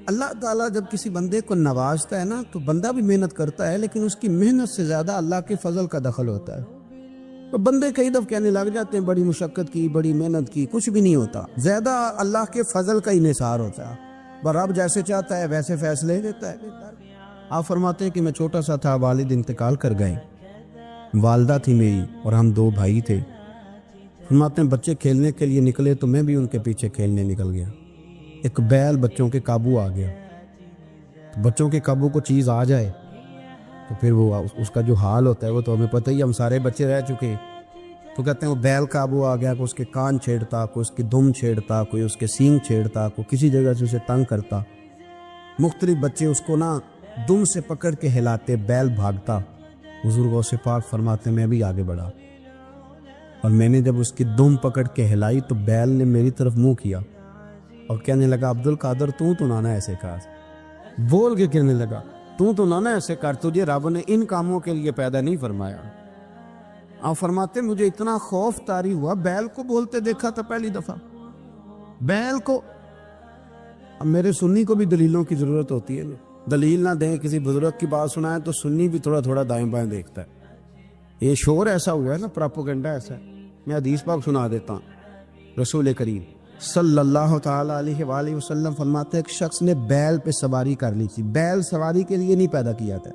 اللہ تعالیٰ جب کسی بندے کو نوازتا ہے نا تو بندہ بھی محنت کرتا ہے، لیکن اس کی محنت سے زیادہ اللہ کے فضل کا دخل ہوتا ہے۔ تو بندے کئی دفعہ کہنے لگ جاتے ہیں بڑی مشقت کی، بڑی محنت کی، کچھ بھی نہیں ہوتا، زیادہ اللہ کے فضل کا انحصار ہوتا ہے۔ رب جیسے چاہتا ہے ویسے فیصلے دیتا ہے۔ آپ فرماتے ہیں کہ میں چھوٹا سا تھا، والد انتقال کر گئے، والدہ تھی میری اور ہم دو بھائی تھے۔ فرماتے ہیں بچے کھیلنے کے لیے نکلے تو میں بھی ان کے پیچھے کھیلنے نکل گیا۔ ایک بیل بچوں کے قابو آ گیا۔ بچوں کے قابو کو چیز آ جائے تو پھر وہ اس کا جو حال ہوتا ہے وہ تو ہمیں پتہ ہی، ہم سارے بچے رہ چکے ہیں۔ تو کہتے ہیں وہ بیل قابو آ گیا، کوئی اس کے کان چھیڑتا، کوئی اس کی دم چھیڑتا، کوئی اس کے سینگ چھیڑتا، کوئی کسی جگہ سے اسے تنگ کرتا۔ مختلف بچے اس کو نا دم سے پکڑ کے ہلاتے، بیل بھاگتا۔ حضور غوث پاک فرماتے میں بھی آگے بڑھا اور میں نے جب اس کی دم پکڑ کے ہلائی تو بیل نے میری طرف منہ کیا اور کہنے لگا عبد القادر تو نانا ایسے کر، بول کے کہنے لگا تو نانا ایسے کر، تجھے رب نے ان کاموں کے لیے پیدا نہیں فرمایا۔ آپ فرماتے مجھے اتنا خوف طاری ہوا، بیل کو بولتے دیکھا تھا پہلی دفعہ، بیل کو۔ اب میرے سنی کو بھی دلیلوں کی ضرورت ہوتی ہے، دلیل نہ دیں، کسی بزرگ کی بات سنائیں تو سنی بھی تھوڑا تھوڑا دائیں بائیں دیکھتا ہے۔ یہ شور ایسا ہوا ہے نا، پراپوگنڈا ایسا ہے۔ میں حدیث پاک سنا دیتا ہوں۔ رسول کریم صلی اللہ تعالی علیہ وآلہ وسلم فرماتے ہیں ایک شخص نے بیل پہ سواری کر لی تھی۔ بیل سواری کے لیے نہیں پیدا کیا تھا،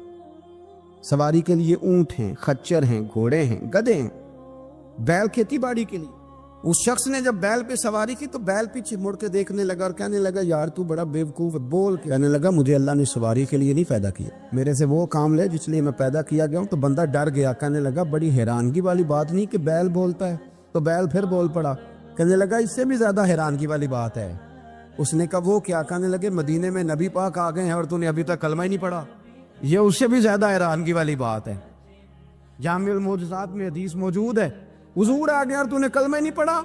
سواری کے لیے اونٹ ہیں، خچر ہیں، گھوڑے ہیں، گدھے ہیں، بیل کھیتی باڑی کے لیے۔ اس شخص نے جب بیل پہ سواری کی تو بیل پیچھے مڑ کے دیکھنے لگا اور کہنے لگا یار تو بڑا بیوقوف ہے، بول کے کہنے لگا مجھے اللہ نے سواری کے لیے نہیں پیدا کیا، میرے سے وہ کام لے جس لیے میں پیدا کیا گیا ہوں۔ تو بندہ ڈر گیا، کہنے لگا بڑی حیرانگی والی بات نہیں کہ بیل بولتا ہے، تو بیل پھر بول پڑا۔ کہنے لگا اس سے بھی زیادہ حیرانگی والی بات ہے۔ اس نے کہا وہ کیا؟ کہنے لگے مدینے میں نبی پاک آ گئے ہیں اور تو نے ابھی تک کلمہ ہی نہیں پڑھا، یہ اس سے بھی زیادہ حیرانگی والی بات ہے۔ جامع المعجزات میں حدیث موجود ہے، حضور آ گیا اور تو نے کلمہ ہی نہیں پڑھا۔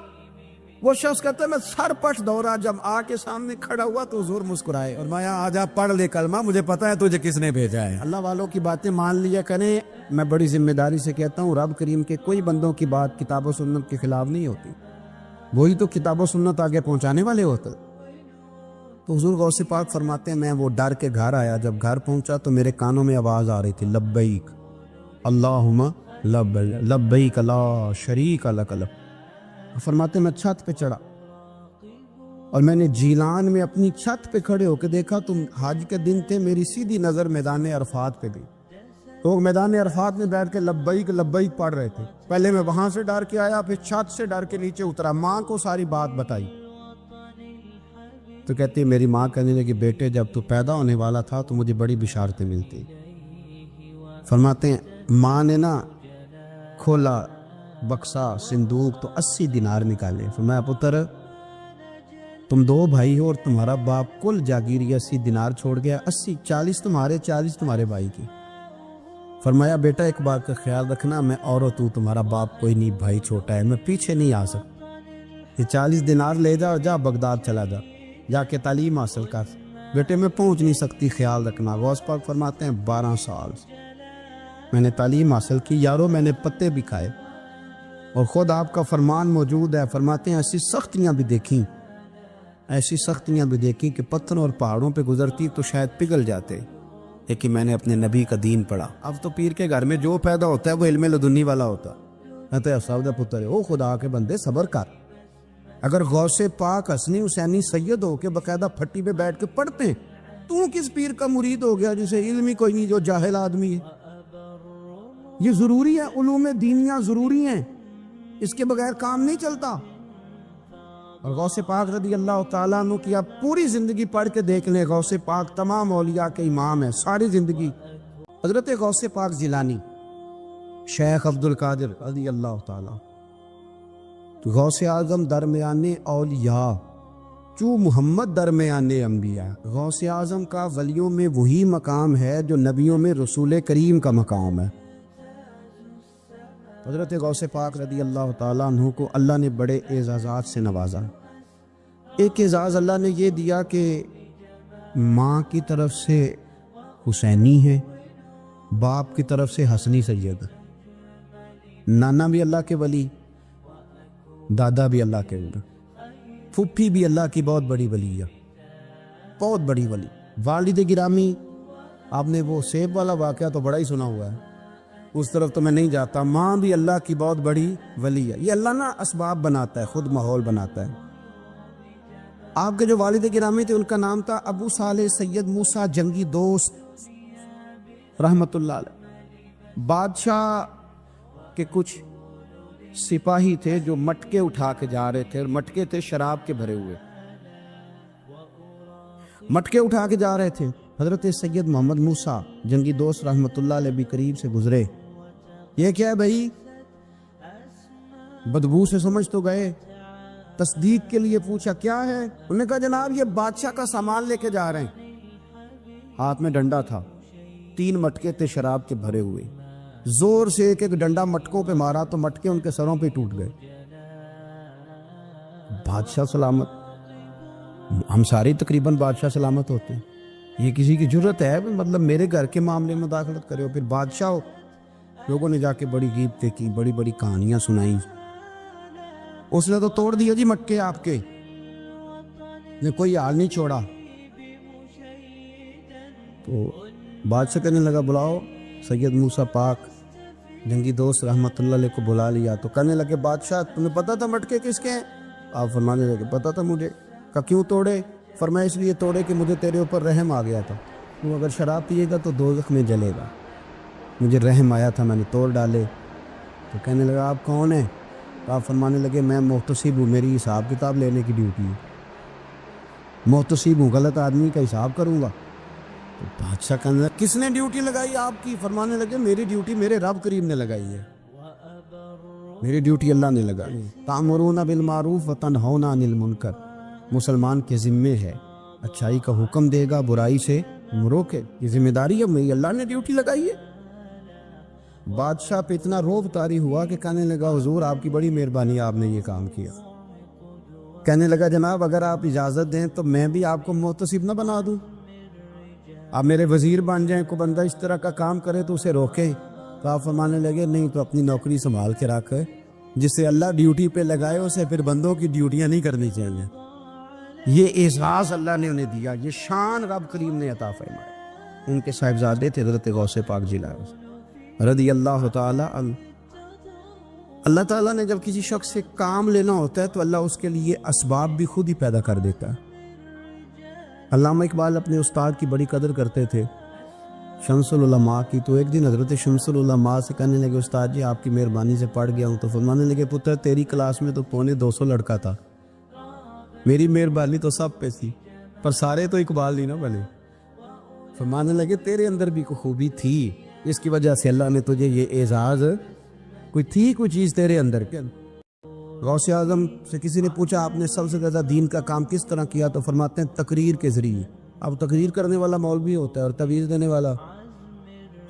وہ شخص کہتا ہے میں سر پٹ دورا، جب آ کے سامنے کھڑا ہوا تو حضور مسکرائے اور مایا آجا پڑھ لے کلمہ، مجھے پتا ہے تجھے کس نے بھیجا ہے۔ اللہ والوں کی باتیں مان لیا کریں۔ میں بڑی ذمہ داری سے کہتا ہوں رب کریم کے کوئی بندوں کی بات کتاب و سنت کے خلاف نہیں ہوتی، وہی تو کتاب و سنت آگے پہنچانے والے ہوتے۔ تو حضور غوث پاک فرماتے ہیں میں وہ ڈر کے گھر آیا، جب گھر پہنچا تو میرے کانوں میں آواز آ رہی تھی لبیک اللہم لبیک لا شریک لک لبیک۔ فرماتے میں چھت پہ چڑھا اور میں نے جیلان میں اپنی چھت پہ کھڑے ہو کے دیکھا تو حج کے دن تھے، میری سیدھی نظر میدان عرفات پہ گئی۔ لوگ میدان عرفات میں بیٹھ کے لبیک لبیک پڑھ رہے تھے۔ پہلے میں وہاں سے ڈر کے آیا، پھر چھت سے ڈر کے نیچے اترا، ماں کو ساری بات بتائی تو کہتی میری ماں کہنے لگی بیٹے جب تو پیدا ہونے والا تھا تو مجھے بڑی بشارتیں ملتی۔ فرماتے ہیں ماں نے نا کھولا بکسا صندوق تو 80 دینار نکالے۔ فرمایا پتر تم دو بھائی ہو اور تمہارا باپ کل جاگیری 80 دینار چھوڑ گیا، 80 40 تمہارے 40 تمہارے بھائی کی۔ فرمایا بیٹا ایک بات کا خیال رکھنا، میں اور تمہارا باپ کوئی نہیں، بھائی چھوٹا ہے، میں پیچھے نہیں آ سکتا، یہ 40 دینار لے جا اور جا بغداد چلا جا کے تعلیم حاصل کر، بیٹے میں پہنچ نہیں سکتی، خیال رکھنا۔ غوث پاک فرماتے ہیں 12 سال میں نے تعلیم حاصل کی یارو، میں نے پتے بھی کھائے اور خود آپ کا فرمان موجود ہے۔ فرماتے ہیں ایسی سختیاں بھی دیکھیں، ایسی سختیاں بھی دیکھیں کہ پتھروں اور پہاڑوں پہ گزرتی تو شاید پگھل جاتے، لیکن میں نے اپنے نبی کا دین پڑھا۔ اب تو پیر کے گھر میں جو پیدا ہوتا ہے وہ علم لدنی والا ہوتا ہے۔ صاحب پتر ہے او خدا کے بندے صبر کر، اگر غوث پاک حسنی حسینی سید ہو کے باقاعدہ پھٹی پہ بیٹھ کے پڑھتے ہیں، تو کس پیر کا مرید ہو گیا جسے علم ہی کوئی نہیں، جو جاہل آدمی ہے؟ یہ ضروری ہے، علوم دینیاں ضروری ہیں، اس کے بغیر کام نہیں چلتا۔ اور غوث پاک رضی اللہ تعالیٰ عنہ کی آپ پوری زندگی پڑھ کے دیکھ لیں، غوث پاک تمام اولیاء کے امام ہیں، ساری زندگی۔ حضرت غوث پاک جیلانی شیخ عبد القادر رضی اللہ تعالیٰ، غوث اعظم درمیان اولیاء چو محمد درمیان انبیاء۔ غوث اعظم کا ولیوں میں وہی مقام ہے جو نبیوں میں رسول کریم کا مقام ہے۔ حضرت غوث پاک رضی اللہ تعالیٰ عنہ کو اللہ نے بڑے اعزازات سے نوازا۔ ایک اعزاز اللہ نے یہ دیا کہ ماں کی طرف سے حسینی ہے، باپ کی طرف سے حسنی سید، نانا بھی اللہ کے ولی، دادا بھی اللہ کے ولی، پھپھی بھی اللہ کی بہت بڑی ولی ہے، بہت بڑی ولی. والد گرامی، آپ نے وہ سیب والا واقعہ تو بڑا ہی سنا ہوا ہے، اس طرف تو میں نہیں جاتا. ماں بھی اللہ کی بہت بڑی ولی ہے. یہ اللہ نا اسباب بناتا ہے، خود ماحول بناتا ہے. آپ کے جو والد گرامی تھے ان کا نام تھا ابو صالح سید موسیٰ جنگی دوست رحمۃ اللہ علیہ. بادشاہ کے کچھ سپاہی تھے جو مٹکے اٹھا کے جا رہے تھے، اور مٹکے تھے شراب کے بھرے ہوئے. مٹکے اٹھا کے جا رہے تھے. حضرت سید محمد موسیٰ جنگی دوست رحمۃ اللہ علیہ بھی قریب سے گزرے. یہ کیا ہے بھائی؟ بدبو سے سمجھ تو گئے. تصدیق کے لیے پوچھا کیا ہے؟ انہوں نے کہا جناب یہ بادشاہ کا سامان لے کے جا رہے ہیں. ہاتھ میں ڈنڈا تھا، 3 مٹکے تھے شراب کے بھرے ہوئے. زور سے ایک ایک ڈنڈا مٹکوں پہ مارا تو مٹکے ان کے سروں پہ ٹوٹ گئے. بادشاہ سلامت. ہم سارے تقریباً بادشاہ سلامت ہوتے ہیں. یہ کسی کی جرت ہے مطلب میرے گھر کے معاملے میں مداخلت کرے ہو؟ پھر بادشاہ ہو. لوگوں نے جا کے بڑی غیبتیں کی، بڑی بڑی کہانیاں سنائیں. اس نے تو توڑ دیا جی مٹکے آپ کے، نے کوئی حال نہیں چھوڑا. تو بادشاہ کہنے لگا بلاؤ سید موسیٰ پاک جنگی دوست رحمۃ اللہ علیہ کو بلا لیا. تو کہنے لگے بادشاہ تمہیں پتا تھا مٹکے کس کے ہیں؟ آپ فرمانے لگے پتا تھا مجھے. کہ کیوں توڑے؟ فرمایا اس لیے توڑے کہ مجھے تیرے اوپر رحم آ گیا تھا. تو اگر شراب پیے گا تو دوزخ میں جلے گا. مجھے رحم آیا تھا، میں نے توڑ ڈالے. تو کہنے لگا آپ کون ہیں؟ تو آپ فرمانے لگے میں محتسب ہوں، میری حساب کتاب لینے کی ڈیوٹی ہے. محتسب ہوں، غلط آدمی کا حساب کروں گا. تو بادشاہ کہنے لگا کس نے ڈیوٹی لگائی آپ کی؟ فرمانے لگے میری ڈیوٹی میرے رب کریم نے لگائی ہے، میری ڈیوٹی اللہ نے لگائی. تأمرون بالمعروف وتنہون عن المنکر. مسلمان کے ذمے ہے اچھائی کا حکم دے گا، برائی سے روکے. یہ ذمہ داری ہے، میری اللہ نے ڈیوٹی لگائی ہے. بادشاہ پہ اتنا روب طاری ہوا کہ کہنے لگا حضور آپ کی بڑی مہربانی، آپ نے یہ کام کیا. کہنے لگا جناب اگر آپ اجازت دیں تو میں بھی آپ کو محتسب نہ بنا دوں، آپ میرے وزیر بن جائیں. کوئی بندہ اس طرح کا کام کرے تو اسے روکے. تو آپ فرمانے لگے نہیں، تو اپنی نوکری سنبھال کے رکھ، جسے اللہ ڈیوٹی پہ لگائے اسے پھر بندوں کی ڈیوٹیاں نہیں کرنی چاہیے. یہ اعزاز اللہ نے انہیں دیا، یہ شان رب کریم نے عطا فرمائی. ان کے صاحبزادے تھے حضرت غوث پاک جیلانی رضی اللہ تعالی عنہ. اللہ تعالیٰ نے جب کسی شخص سے کام لینا ہوتا ہے تو اللہ اس کے لیے اسباب بھی خود ہی پیدا کر دیتا ہے. علامہ اقبال اپنے استاد کی بڑی قدر کرتے تھے، شمس العلماء کی. تو ایک دن حضرت شمس العلماء سے کہنے لگے استاد جی آپ کی مہربانی سے پڑھ گیا ہوں. تو فرمانے لگے پتر تیری کلاس میں تو 250 لڑکا تھا، میری مہربانی تو سب پہ تھی، پر سارے تو اقبال نہیں نہ بنے. فرمانے لگے تیرے اندر بھی کوئی خوبی تھی، اس کی وجہ سے اللہ نے تجھے یہ اعزاز، کوئی چیز تیرے اندر. غوث اعظم سے کسی نے پوچھا آپ نے سب سے زیادہ دین کا کام کس طرح کیا؟ تو فرماتے ہیں تقریر کے ذریعے. اب تقریر کرنے والا مولوی ہوتا ہے اور تویز دینے والا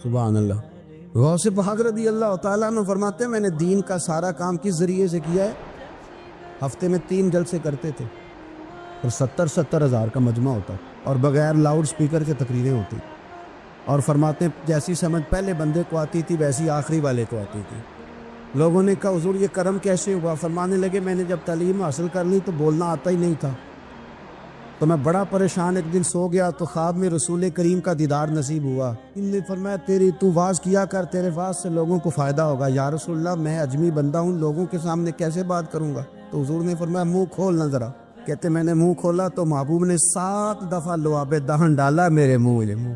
سبحان اللہ. غوث پاک رضی اللہ تعالیٰ عنہ فرماتے ہیں میں نے دین کا سارا کام کس ذریعے سے کیا ہے؟ ہفتے میں 3 جلسے کرتے تھے اور 70 ہزار کا مجمع ہوتا اور بغیر لاؤڈ سپیکر کے تقریریں ہوتی. اور فرماتے ہیں جیسی سمجھ پہلے بندے کو آتی تھی ویسی آخری والے کو آتی تھی. لوگوں نے کہا حضور یہ کرم کیسے ہوا؟ فرمانے لگے میں نے جب تعلیم حاصل کر لی تو بولنا آتا ہی نہیں تھا، تو میں بڑا پریشان ایک دن سو گیا تو خواب میں رسول کریم کا دیدار نصیب ہوا. ان نے فرمایا تو واز کیا کر، تیرے واز سے لوگوں کو فائدہ ہوگا. یا رسول اللہ میں اجمی بندہ ہوں، لوگوں کے سامنے کیسے بات کروں گا؟ تو حضور نے فرمایا منہ کھولنا ذرا. کہتے میں نے منہ کھولا تو محبوب نے 7 دفعہ لعاب دہن ڈالا میرے منہ.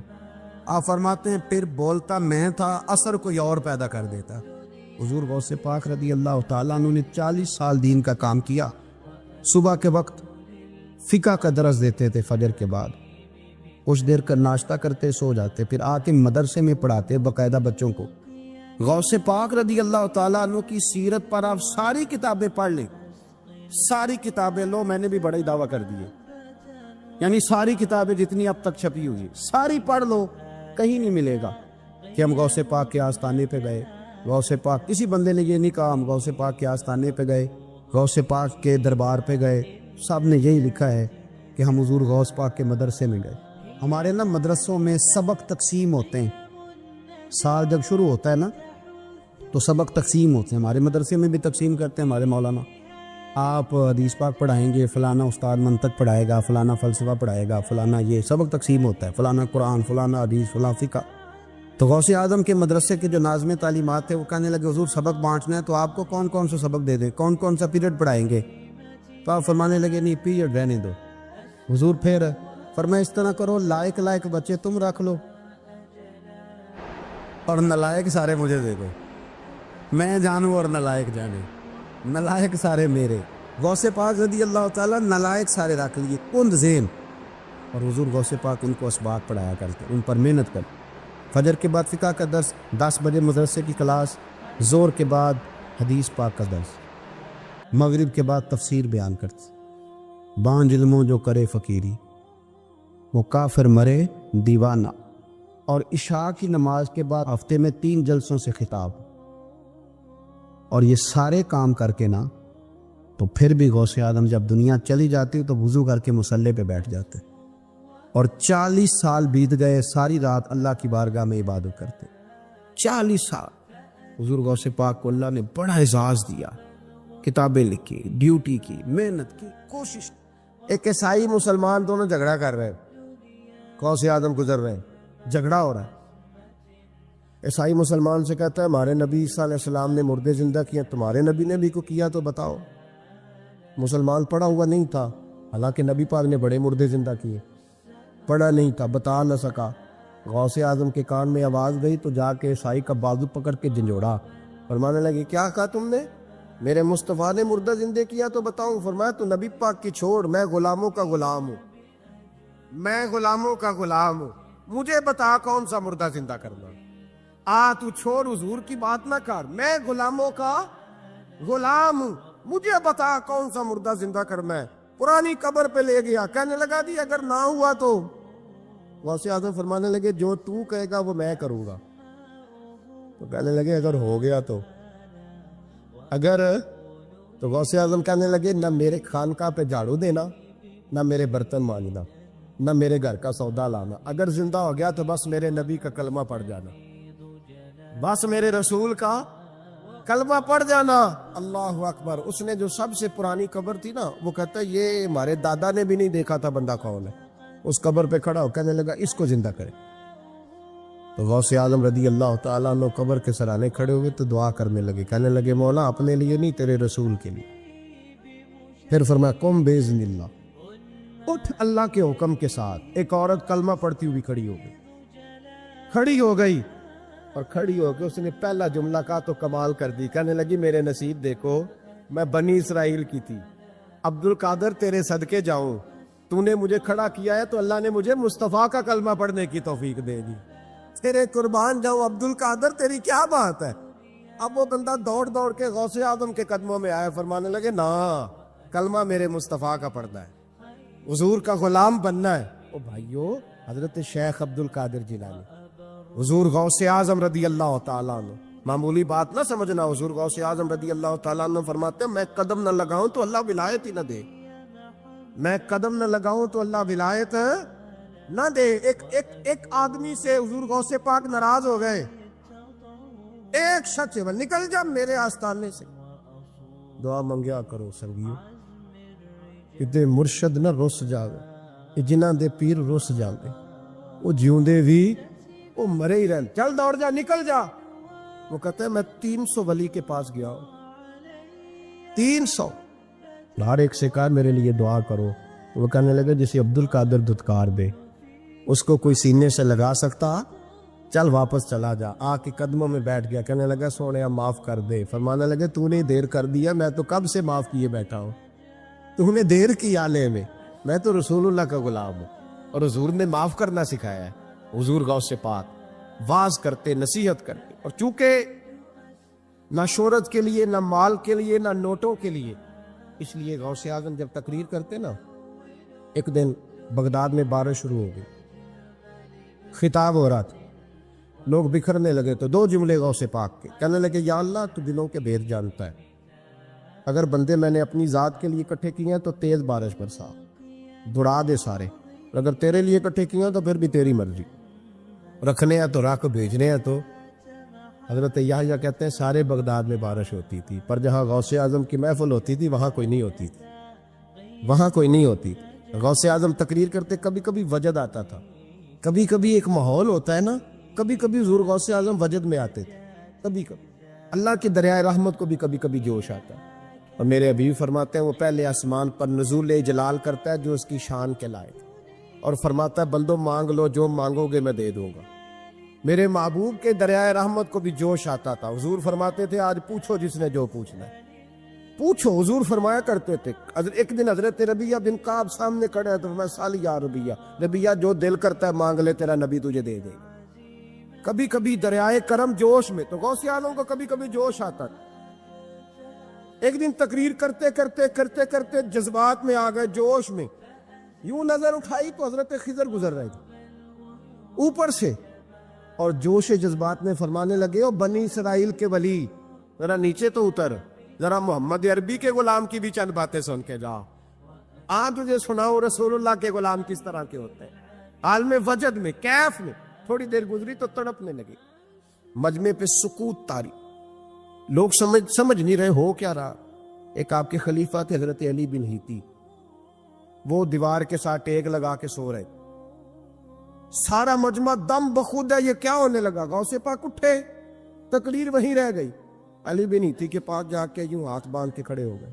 آپ فرماتے ہیں پھر بولتا میں تھا، اثر کوئی اور پیدا کر دیتا. حضور غوث پاک رضی اللہ تعالیٰ عنہ نے 40 سال دین کا کام کیا. صبح کے وقت فقہ کا درس دیتے تھے، فجر کے بعد کچھ دیر کا ناشتہ کرتے سو جاتے، پھر آ کے مدرسے میں پڑھاتے باقاعدہ بچوں کو. غوث پاک رضی اللہ تعالیٰ عنہ کی سیرت پر آپ ساری کتابیں پڑھ لیں، ساری کتابیں لو. میں نے بھی بڑا ہی دعویٰ کر دیے، یعنی ساری کتابیں جتنی اب تک چھپی ہوئی ساری پڑھ لو، کہیں نہیں ملے گا کہ ہم غوث پاک کے آستانے پہ گئے. غوث پاک کسی بندے نے یہ نہیں کہا ہم غوث پاک کے آستانے پہ گئے، غوث پاک کے دربار پہ گئے. سب نے یہی لکھا ہے کہ ہم حضور غوث پاک کے مدرسے میں گئے. ہمارے نا مدرسوں میں سبق تقسیم ہوتے ہیں، سال جب شروع ہوتا ہے نا تو سبق تقسیم ہوتے ہیں. ہمارے مدرسے میں بھی تقسیم کرتے ہیں ہمارے مولانا. آپ حدیث پاک پڑھائیں گے، فلانا استاد منطق پڑھائے گا، فلانا فلسفہ پڑھائے گا، فلانا یہ سبق تقسیم ہوتا ہے، فلانا قرآن، فلانا حدیث، فلاں فقہ۔ تو غوث اعظم کے مدرسے کے جو ناظم تعلیمات تھے وہ کہنے لگے حضور سبق بانٹنا ہے تو آپ کو کون کون سا سبق دے دیں، کون کون سا پیریڈ پڑھائیں گے؟ تو آپ فرمانے لگے نہیں، پیریڈ رہنے دو۔ حضور پھر فرمایا اس طرح کرو، لائق لائق بچے تم رکھ لو اور نالائق سارے مجھے دے دو، میں جانوں اور نالائق جانے، نالائق سارے میرے۔ غوث پاک رضی اللہ تعالیٰ نالائق سارے رکھ لیے، کند ذہن، اور حضور غوث پاک ان کو اسباق پڑھایا کرتے، ان پر محنت کرتے۔ فجر کے بعد فقہ کا درس، 10 بجے مدرسے کی کلاس، زور کے بعد حدیث پاک کا درس، مغرب کے بعد تفسیر بیان کرتے۔ بانج علموں جو کرے فقیری، وہ کافر مرے دیوانہ۔ اور عشاء کی نماز کے بعد ہفتے میں 3 جلسوں سے خطاب، اور یہ سارے کام کر کے نا تو پھر بھی غوث اعظم جب دنیا چلی جاتی تو وضو کر کے مصلی پہ بیٹھ جاتے، اور 40 سال بیت گئے، ساری رات اللہ کی بارگاہ میں عبادت کرتے۔ 40 سال حضور غوث پاک کو اللہ نے بڑا اعزاز دیا، کتابیں لکھی، ڈیوٹی کی، محنت کی، کوشش۔ ایک عیسائی مسلمان دونوں جھگڑا کر رہے ہیں، غوث اعظم گزر رہے ہیں، جھگڑا ہو رہا ہے۔ عیسائی مسلمان سے کہتا ہے ہمارے نبی عیسیٰ علیہ السلام نے مردے زندہ کیے، تمہارے نبی نے بھی کو کیا تو بتاؤ۔ مسلمان پڑھا ہوا نہیں تھا، حالانکہ نبی پاک نے بڑے مردے زندہ کیے، پڑھا نہیں تھا، بتا نہ سکا۔ غوث اعظم کے کان میں آواز گئی تو جا کے عیسائی کا بازو پکڑ کے جھنجھوڑا، فرمانے لگے کیا کہا تم نے؟ میرے مصطفیٰ نے مردہ زندہ کیا تو بتاؤں؟ فرمایا تو نبی پاک کی چھوڑ، میں غلاموں کا غلام ہوں، میں غلاموں کا غلام ہوں، مجھے بتا کون سا مردہ زندہ کرنا۔ تو چھوڑ حضور کی بات نہ کر، میں غلاموں کا غلام ہوں، مجھے بتا کون سا مردہ زندہ کرنا ہے۔ پرانی قبر پہ لے گیا، کہنے لگا دی اگر نہ ہوا تو؟ غوث اعظم فرمانے لگے جو تو کہے گا وہ میں کروں گا۔ تو کہنے لگے اگر ہو گیا تو؟ تو غوث اعظم کہنے لگے نہ میرے خانقاہ پہ جھاڑو دینا، نہ میرے برتن مانجنا، نہ میرے گھر کا سودا لانا، اگر زندہ ہو گیا تو بس میرے نبی کا کلمہ پڑھ جانا، بس میرے رسول کا کلمہ پڑھ جانا۔ اللہ اکبر۔ اس نے جو سب سے پرانی قبر تھی نا، وہ کہتا ہے یہ ہمارے دادا نے بھی نہیں دیکھا تھا بندہ کون ہے، اس قبر پہ کھڑا ہو کہنے لگا اس کو زندہ کرے۔ تو غوث اعظم رضی اللہ تعالیٰ عنہ قبر کے سرانے کھڑے ہوئے تو دعا کرنے لگے، کہنے لگے مولا اپنے لیے نہیں، تیرے رسول کے لیے۔ پھر فرمایا قم باذن اللہ، اٹھ اللہ کے حکم کے ساتھ۔ ایک عورت کلمہ پڑھتی ہوئی کھڑی ہو گئی اور کھڑی ہو کے اس نے پہلا جملہ کہا تو کمال کر دی، کہنے لگی میرے نصیب دیکھو، میں بنی اسرائیل کی تھی، عبد القادر تیرے صدقے جاؤں، تو نے مجھے کھڑا کیا ہے تو اللہ نے مجھے مصطفیٰ کا کلمہ پڑھنے کی توفیق دے دی، تیرے قربان جاؤں عبد القادر، تیری کیا بات ہے۔ اب وہ بندہ دوڑ دوڑ کے غوث اعظم کے قدموں میں آیا، فرمانے لگے نا کلمہ میرے مصطفیٰ کا پڑھنا ہے، حضور کا غلام بننا ہے۔ او بھائیو، حضرت شیخ عبد القادر جیلانی، حضور غوث اعظم رضی اللہ تعالیٰ عنہ، معمولی بات نہ سمجھنا، حضور غوث اعظم رضی اللہ تعالیٰ عنہ فرماتے ہیں میں قدم نہ لگاؤں تو اللہ ولایت ہی نہ دے، میں قدم نہ لگاؤں تو اللہ ولایت نہ دے۔ ایک آدمی سے حضور غوث پاک ناراض ہو گئے، ایک شخص نکل جا میرے آستانے سے۔ دعا منگیا کرو سنگیو، کہ مرشد نہ رس جاوے، جنہ دے پیر رس جاندے، وہ جیوندے بھی وہ مرے ہی رہن، چل دوڑ جا، نکل جا۔ وہ کہتا ہے میں 300 ولی کے پاس گیا ہوں، 300، ہر ایک سے کہا میرے لیے دعا کرو۔ وہ کہنے لگا جسے عبد القادر دھتکار دے اس کو کوئی سینے سے لگا سکتا؟ چل واپس چلا جا۔ آ کے قدموں میں بیٹھ گیا، کہنے لگا سونیا معاف کر دے۔ فرمانے لگے تو نے دیر کر دیا، میں تو کب سے معاف کیے بیٹھا ہوں، تو نے دیر کی آنے میں تو رسول اللہ کا غلام ہوں، اور حضور نے معاف کرنا سکھایا ہے۔ حضور غوث پاک واز کرتے، نصیحت کرتے، اور چونکہ نہ شہرت کے لیے، نہ مال کے لیے، نہ نوٹوں کے لیے، اس لیے غوث اعظم جب تقریر کرتے نا، ایک دن بغداد میں بارش شروع ہو گئی، خطاب ہو رہا تھا، لوگ بکھرنے لگے تو 2 جملے غوث پاک کے، کہنے لگے یا اللہ تو دلوں کے بھید جانتا ہے، اگر بندے میں نے اپنی ذات کے لیے اکٹھے کیے ہیں تو تیز بارش برسا، دوڑا دے سارے، اور اگر تیرے لیے اکٹھے کیے ہیں تو پھر بھی تیری مرضی، رکھنے ہیں تو رکھ، بھیجنے ہیں تو حضرت یحییٰ کہتے ہیں سارے بغداد میں بارش ہوتی تھی، پر جہاں غوث اعظم کی محفل ہوتی تھی وہاں کوئی نہیں ہوتی تھی، وہاں کوئی نہیں ہوتی تھی۔ غوث اعظم تقریر کرتے، کبھی کبھی وجد آتا تھا، کبھی کبھی ایک ماحول ہوتا ہے نا، کبھی کبھی حضور غوث اعظم وجد میں آتے تھے، کبھی کبھی اللہ کے دریائے رحمت کو بھی کبھی کبھی جوش آتا ہے۔ اور میرے حبیب فرماتے ہیں وہ پہلے آسمان پر نزول جلال کرتا ہے جو اس کی شان کے لائق، اور فرماتا ہے بندو مانگ لو، جو مانگو گے میں دے دوں گا۔ میرے محبوب کے دریائے رحمت کو بھی جوش آتا تھا، حضور فرماتے تھے آج پوچھو جس نے جو پوچھنا ہے پوچھو، حضور فرمایا کرتے تھے۔ ایک دن حضرت ربیعہ بن کعب سامنے کھڑے ہیں تو میں سالی یا ربیعہ جو دل کرتا ہے مانگ لے، تیرا نبی تجھے دے دے گا۔ کبھی کبھی دریائے کرم جوش میں، تو غوث اعظم کو کبھی کبھی جوش آتا تھا۔ ایک دن تقریر کرتے کرتے کرتے کرتے جذبات میں آ گئے، جوش میں، یوں نظر اٹھائی تو حضرت خضر گزر رہے تھے اوپر سے، اور جوش جذبات میں فرمانے لگے او بنی اسرائیل کے ولی ذرا نیچے تو اتر، ذرا محمد عربی کے غلام کی بھی چند باتیں سن کے جا، تجھے سناؤ رسول اللہ کے غلام کس طرح کے ہوتے ہیں۔ عالم وجد میں، کیف میں تھوڑی دیر گزری تو تڑپنے لگے، مجمع پہ سکوت طاری، لوگ سمجھ نہیں رہے ہو کیا رہا۔ ایک آپ کے خلیفہ تھے حضرت علی بن ہیتی، وہ دیوار کے ساتھ ٹیک لگا کے سو رہے، سارا مجمع دم بخود ہے، یہ کیا ہونے لگا؟ غوث پاک اٹھے، تقریر وہیں رہ گئی، علی بن ہیتی کے پاس جا کے یوں ہاتھ باندھ کے کھڑے ہو گئے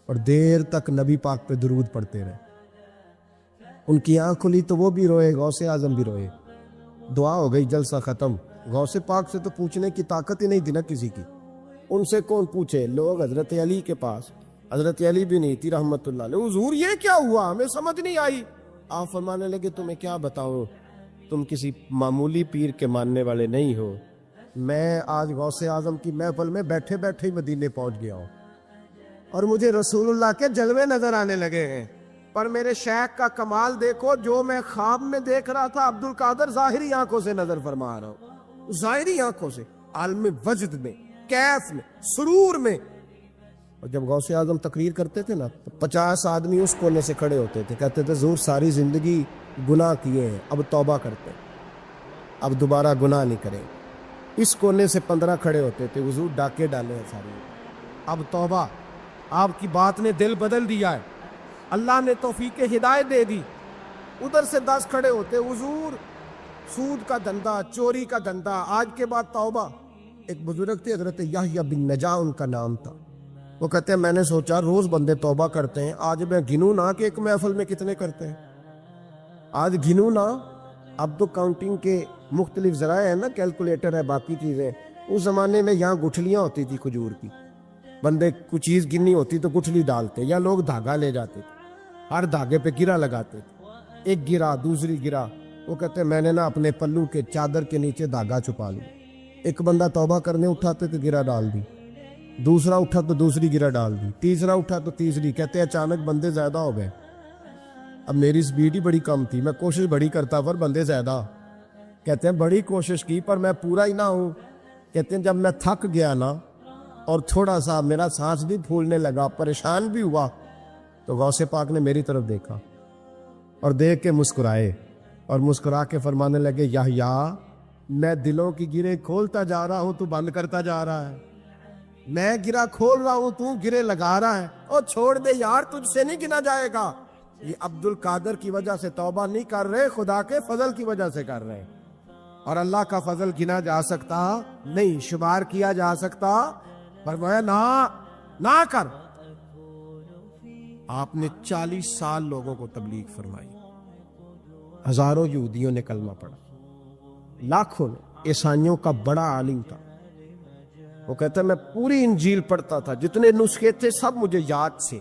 اور دیر تک نبی پاک پہ درود پڑھتے رہے۔ ان کی آنکھ کھلی تو وہ بھی روئے، غوث اعظم بھی روئے، دعا ہو گئی، جلسہ ختم۔ غوث پاک سے تو پوچھنے کی طاقت ہی نہیں تھی نا کسی کی، ان سے کون پوچھے؟ لوگ حضرت علی کے پاس، حضرت علی بن ہیتی رحمت اللہ علیہ، حضور یہ کیا ہوا؟ ہمیں سمجھ نہیں آئی۔ آپ فرمانے لگے تمہیں کیا بتاؤں، تم کسی معمولی پیر کے ماننے والے نہیں ہو، میں آج غوث اعظم کی محفل میں بیٹھے بیٹھے ہی مدینے پہنچ گیا ہوں، اور مجھے رسول اللہ کے جلوے نظر آنے لگے ہیں، پر میرے شیخ کا کمال دیکھو، جو میں خواب میں دیکھ رہا تھا عبد القادر ظاہری آنکھوں سے نظر فرما رہا ہوں، ظاہری آنکھوں سے، عالم وجد میں، کیف میں، سرور میں۔ اور جب غوث اعظم تقریر کرتے تھے نا تو 50 آدمی اس کونے سے کھڑے ہوتے تھے، کہتے تھے حضور ساری زندگی گناہ کیے ہیں، اب توبہ کرتے ہیں، اب دوبارہ گناہ نہیں کریں۔ اس کونے سے 15 کھڑے ہوتے تھے، حضور ڈاکے ڈالے ہیں سارے، اب توبہ۔ آپ کی بات نے دل بدل دیا ہے، اللہ نے توفیق ہدایت دے دی۔ ادھر سے 10 کھڑے ہوتے، حضور سود کا دھندا، چوری کا دھندا، آج کے بعد توبہ۔ ایک بزرگ تھے حضرت یحییٰ بن نجاح ان کا نام تھا، وہ کہتے ہیں میں نے سوچا روز بندے توبہ کرتے ہیں، آج میں گنوں نہ کہ ایک محفل میں کتنے کرتے ہیں، آج گنوں نہ۔ اب تو کاؤنٹنگ کے مختلف ذرائع ہیں نا، کیلکولیٹر ہے، باقی چیزیں۔ اس زمانے میں یہاں گٹھلیاں ہوتی تھی کھجور کی، بندے کچھ چیز گننی ہوتی تو گٹھلی ڈالتے، یا لوگ دھاگا لے جاتے تھے، ہر دھاگے پہ گرا لگاتے تھے، ایک گرا دوسری گرا، وہ کہتے ہیں میں نے نا اپنے پلو کے چادر کے نیچے دھاگا چھپا لیا۔ ایک بندہ توبہ کرنے اٹھا تو گرا ڈال دی، دوسرا اٹھا تو دوسری گرا ڈال دی، تیسرا اٹھا تو تیسری۔ کہتے ہیں اچانک بندے زیادہ ہو گئے، اب میری سپیڈ ہی بڑی کم تھی، میں کوشش بڑی کرتا پر بندے زیادہ۔ کہتے ہیں بڑی کوشش کی پر میں پورا ہی نہ ہوں۔ کہتے ہیں جب میں تھک گیا نا اور تھوڑا سا میرا سانس بھی پھولنے لگا، پریشان بھی ہوا، تو غوث پاک نے میری طرف دیکھا اور دیکھ کے مسکرائے، اور مسکرا کے فرمانے لگے یحییٰ میں دلوں کی گرے کھولتا جا رہا ہوں، تو بند کرتا جا رہا ہے، میں گرا کھول رہا ہوں، تو گرے لگا رہا ہے، اور چھوڑ دے یار، تجھ سے نہیں گنا جائے گا۔ یہ عبد القادر کی وجہ سے توبہ نہیں کر رہے، خدا کے فضل کی وجہ سے کر رہے، اور اللہ کا فضل گنا جا سکتا نہیں، شمار کیا جا سکتا، فرمایا نہ کر۔ آپ نے 40 سال لوگوں کو تبلیغ فرمائی، ہزاروں یہودیوں نے کلمہ پڑھا، لاکھوں نے، عیسائیوں کا بڑا عالم تھا۔ وہ کہتا ہے میں پوری انجیل پڑھتا تھا، جتنے نسخے تھے سب مجھے یاد سے،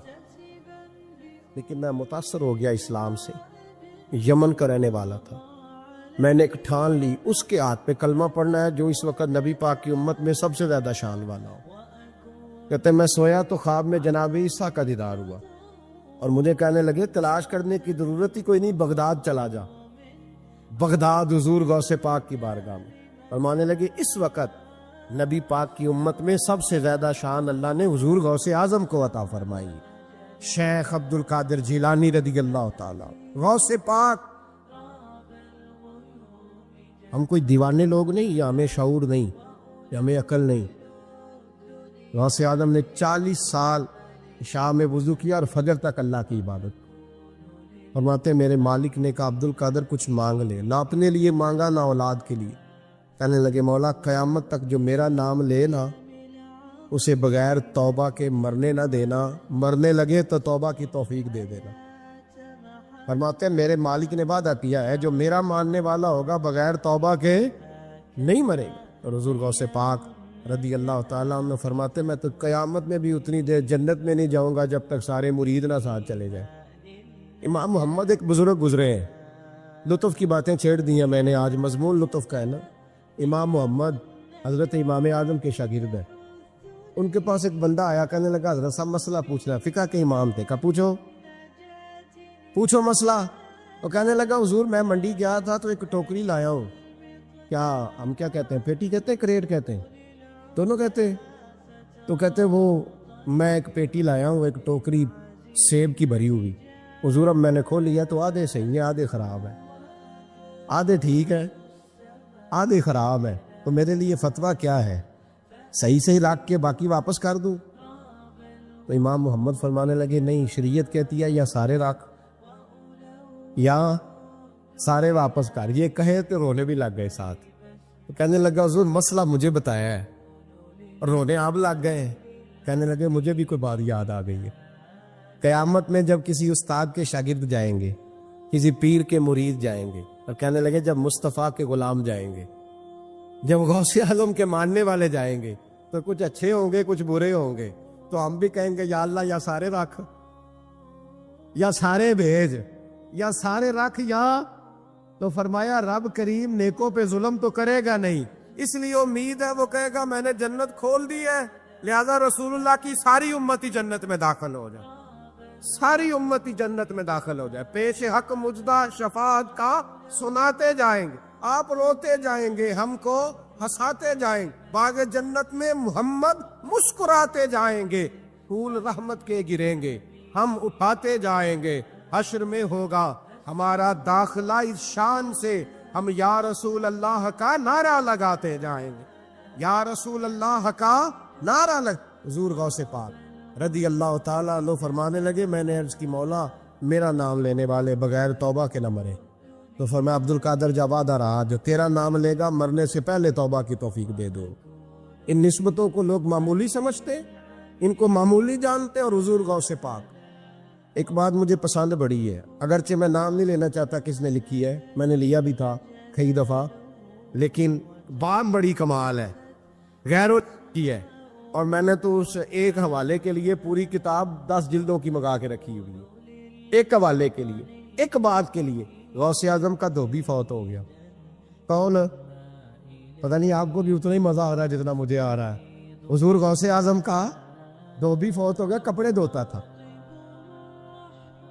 لیکن میں متاثر ہو گیا اسلام سے۔ یمن کا رہنے والا تھا، میں نے ایک ٹھان لی اس کے ہاتھ پہ کلمہ پڑھنا ہے جو اس وقت نبی پاک کی امت میں سب سے زیادہ شان والا ہو۔ کہتے ہیں میں سویا تو خواب میں جناب عیسیٰ کا دیدار ہوا، اور مجھے کہنے لگے تلاش کرنے کی ضرورت ہی کوئی نہیں، بغداد چلا جا۔ بغداد حضور غوث پاک کی بارگاہ میں فرمانے لگے اس وقت نبی پاک کی امت میں سب سے زیادہ شان اللہ نے حضور غوث اعظم کو عطا فرمائی، شیخ عبد القادر جیلانی رضی اللہ تعالی، غوث پاک۔ ہم کوئی دیوانے لوگ نہیں، یا ہمیں شعور نہیں، کہ ہمیں عقل نہیں. غوث اعظم نے 40 سال عشاء میں وضو کیا اور فجر تک اللہ کی عبادت. فرماتے میرے مالک نے کہا عبد القادر کچھ مانگ لے. نہ اپنے لیے مانگا نہ اولاد کے لیے. کہنے لگے مولا قیامت تک جو میرا نام لے نا اسے بغیر توبہ کے مرنے نہ دینا, مرنے لگے تو توبہ کی توفیق دے دینا. فرماتے ہیں میرے مالک نے وعدہ کیا ہے جو میرا ماننے والا ہوگا بغیر توبہ کے نہیں مرے گا. اور حضور غوث پاک رضی اللہ تعالیٰ عنہ فرماتے میں تو قیامت میں بھی اتنی دیر جنت میں نہیں جاؤں گا جب تک سارے مرید نہ ساتھ چلے جائیں. امام محمد ایک بزرگ گزرے ہیں, لطف کی باتیں چھیڑ دی ہیں میں نے, آج مضمون لطف کا ہے نا. امام محمد حضرت امام اعظم کے شاگرد ہیں. ان کے پاس ایک بندہ آیا, کہنے لگا حضرت صاحب مسئلہ پوچھنا. فقہ کے امام تھے. کہا پوچھو مسئلہ. وہ کہنے لگا حضور میں منڈی گیا تھا تو ایک ٹوکری لایا ہوں. کیا ہم کیا کہتے ہیں, پیٹی کہتے ہیں کریٹ کہتے ہیں, دونوں کہتے ہیں. تو کہتے ہیں وہ میں ایک پیٹی لایا ہوں, ایک ٹوکری سیب کی بھری ہوئی. حضور اب میں نے کھول لیا تو آدھے صحیح ہیں آدھے خراب ہیں, آدھے ٹھیک ہے آدھے خراب ہے, تو میرے لیے فتویٰ کیا ہے, صحیح رکھ کے باقی واپس کر دوں؟ تو امام محمد فرمانے لگے نہیں, شریعت کہتی ہے یا سارے رکھ یا سارے واپس کر. یہ کہے تو رونے بھی لگ گئے ساتھ. تو کہنے لگا حضور مسئلہ مجھے بتایا ہے, اور رونے آپ لگ گئے. کہنے لگے مجھے بھی کوئی بات یاد آ گئی ہے. قیامت میں جب کسی استاد کے شاگرد جائیں گے, کسی پیر کے مرید جائیں گے, اور کہنے لگے جب مصطفیٰ کے غلام جائیں گے, جب غوث اعظم کے ماننے والے جائیں گے, تو کچھ اچھے ہوں گے کچھ برے ہوں گے. تو ہم بھی کہیں گے یا اللہ یا سارے رکھ, یا سارے بھیج, یا سارے رکھ یا. تو فرمایا رب کریم نیکوں پہ ظلم تو کرے گا نہیں, اس لیے امید ہے وہ کہے گا میں نے جنت کھول دی ہے, لہذا رسول اللہ کی ساری امتی جنت میں داخل ہو جائے, ساری امتی جنت میں داخل ہو جائے. پیش حق مجدہ شفاعت کا سناتے جائیں گے, آپ روتے جائیں گے, ہم کو ہنساتے جائیں گے. باغ جنت میں محمد مسکراتے جائیں گے, پھول رحمت کے گریں گے, ہم اٹھاتے جائیں گے. حشر میں ہوگا ہمارا داخلہ اس شان سے, ہم یا رسول اللہ کا نعرہ لگاتے جائیں گے, یا رسول اللہ کا نعرہ حضور غوث پاک رضی اللہ تعالیٰ عنہ فرمانے لگے میں نے عرض کی مولا میرا نام لینے والے بغیر توبہ کے نہ مرے. تو فرمایا عبد القادر جا وعدہ رہا جو تیرا نام لے گا مرنے سے پہلے توبہ کی توفیق دے دو. ان نسبتوں کو لوگ معمولی سمجھتے, ان کو معمولی جانتے. اور حضور غوث پاک ایک بات مجھے پسند بڑی ہے, اگرچہ میں نام نہیں لینا چاہتا کس نے لکھی ہے, میں نے لیا بھی تھا کئی دفعہ, لیکن بات بڑی کمال ہے, غیروں کی ہے. اور میں نے تو اس ایک حوالے کے لیے پوری کتاب 10 جلدوں کی منگا کے رکھی ہوئی ہے, ایک حوالے کے لیے, ایک بات کے لیے. غوث اعظم کا دھوبی فوت ہو گیا. کون؟ پتہ نہیں آپ کو بھی اتنا ہی مزہ آ رہا ہے جتنا مجھے آ رہا ہے. حضور غوث اعظم کا دھوبی فوت ہو گیا, کپڑے دھوتا تھا.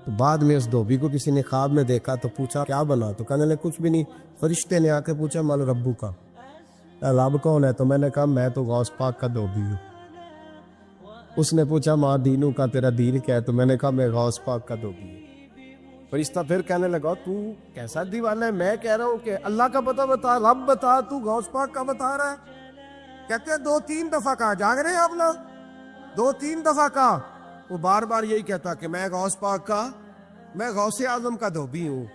تو بعد میں اس دھوبی کو کسی نے خواب میں دیکھا تو پوچھا کیا بنا, تو کہنے لگے کچھ بھی نہیں. فرشتے نے آ کے پوچھا مال ربو کا, رب کون ہے؟ تو میں نے کہا میں تو غوث پاک کا دھوبی ہوں. اس نے پوچھا ماں دینوں کا تیرا دین کیا ہے؟ تو میں نے کہا میں غوث پاک کا دھوبی ہوں. فرشتہ پھر کہنے لگا تو کیسا دیوانہ ہے, میں کہہ رہا ہوں کہ اللہ کا پتہ بتا, رب بتا, تو غوث پاک کا بتا رہا ہے. کہتے ہیں 2-3 دفعہ کہا, جاگ رہے ہیں آپ لوگ, 2-3 دفعہ کہا. وہ بار بار یہی کہتا کہ میں غوث پاک کا, میں غوث اعظم کا دھوبی ہوں.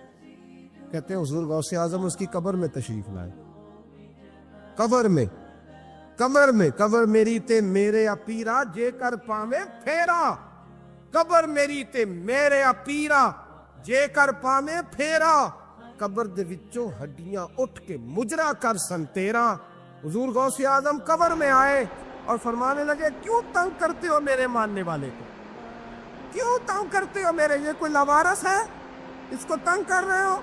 کہتے ہیں حضور غوث اعظم اس کی قبر میں تشریف لائے. قبر میری تے میرے اپیرا جے کر پاوے پھیرا, قبر میری تے میرے اپیرا جے کر پاوے پھیرا, قبر دے وچوں ہڈیاں اٹھ کے مجرا کر سن تیرا. حضور غوث اعظم قبر میں آئے اور فرمانے لگے کیوں تنگ کرتے ہو میرے ماننے والے کو, کیوں تنگ کرتے ہو میرے, یہ کوئی لوارث ہے اس کو تنگ کر رہے ہو؟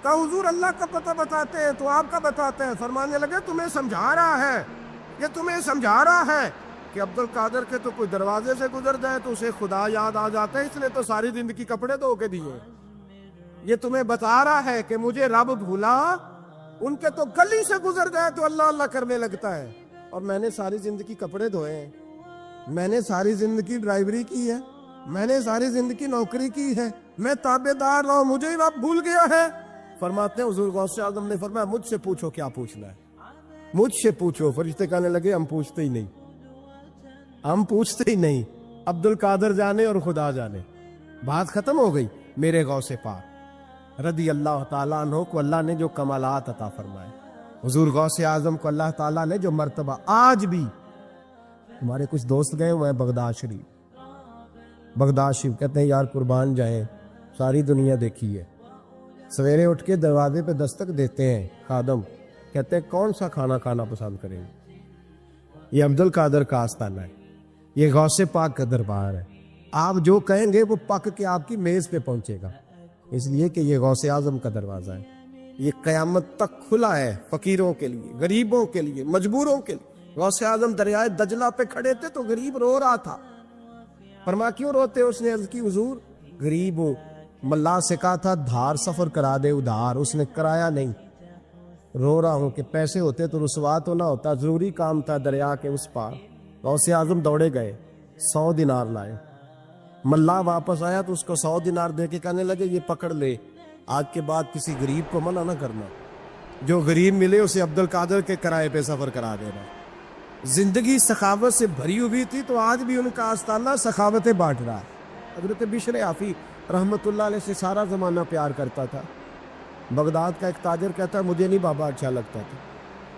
کہا حضور اللہ کا پتہ بتاتے ہیں تو آپ کا بتاتے ہیں. فرمانے لگے تمہیں سمجھا رہا ہے, یہ تمہیں سمجھا رہا ہے کہ عبد القادر کے تو کوئی دروازے سے گزر جائے تو اسے خدا یاد آ جاتا ہے, اس نے تو ساری زندگی کپڑے دھو کے دیے. یہ تمہیں بتا رہا ہے کہ مجھے رب بھولا, ان کے تو گلی سے گزر جائے تو اللہ اللہ کرنے لگتا ہے, اور میں نے ساری زندگی کپڑے دھوئے ہیں, میں نے ساری زندگی ڈرائیوری کی ہے, میں نے ساری زندگی نوکری کی ہے, میں تابع دار رہا ہوں, مجھے رب بھول گیا ہے. فرماتے ہیں حضور غوث اعظم نے فرمایا مجھ سے پوچھو کیا پوچھنا ہے. مجھ سے پوچھو. فرشتے کہنے لگے ہم پوچھتے ہی نہیں, ہم پوچھتے ہی نہیں, عبد القادر جانے اور خدا جانے. بات ختم ہو گئی. میرے غوث پاک رضی اللہ تعالیٰ عنہ کو اللہ نے جو کمالات عطا فرمائے, حضور غوث اعظم کو اللہ تعالیٰ نے جو مرتبہ, آج بھی ہمارے کچھ دوست گئے ہوئے ہیں بغداد شریف. بغداد شریف کہتے ہیں یار قربان جائیں, ساری دنیا دیکھی ہے. سویرے اٹھ کے دروازے پہ دستک دیتے ہیں خادم, کہتے ہیں کون سا کھانا کھانا پسند کریں گے. یہ عبد القادر کا آستانہ ہے, یہ غوث پاک کا دربار ہے. آپ جو کہیں گے وہ پک کے آپ کی میز پہ پہنچے گا, اس لیے کہ یہ غوث اعظم کا دروازہ ہے. یہ قیامت تک کھلا ہے فقیروں کے لیے, غریبوں کے لیے, مجبوروں کے لیے. غوث اعظم دریائے دجلہ پہ کھڑے تھے تو غریب رو رہا تھا. فرمایا کیوں روتے؟ اس نے عرض کی حضور غریب ہوں, ملا سے کہا تھا دھار سفر کرا دے ادھار, اس نے کرایا نہیں, رو رہا ہوں کہ پیسے ہوتے تو رسوا تو نہ ہوتا, ضروری کام تھا دریا کے اس پار. غوث اعظم دوڑے گئے, 100 دینار لائے. ملا واپس آیا تو اس کو 100 دینار دے کے کہنے لگے یہ پکڑ لے, آج کے بعد کسی غریب کو منع نہ کرنا, جو غریب ملے اسے عبد القادر کے کرائے پہ سفر کرا دینا. زندگی سخاوت سے بھری ہوئی تھی تو آج بھی ان کا آستانہ سخاوتیں بانٹ رہا ہے. حضرت بشر عافی رحمت اللہ علیہ سے سارا زمانہ پیار کرتا تھا. بغداد کا ایک تاجر کہتا ہے مجھے نہیں بابا اچھا لگتا تھا.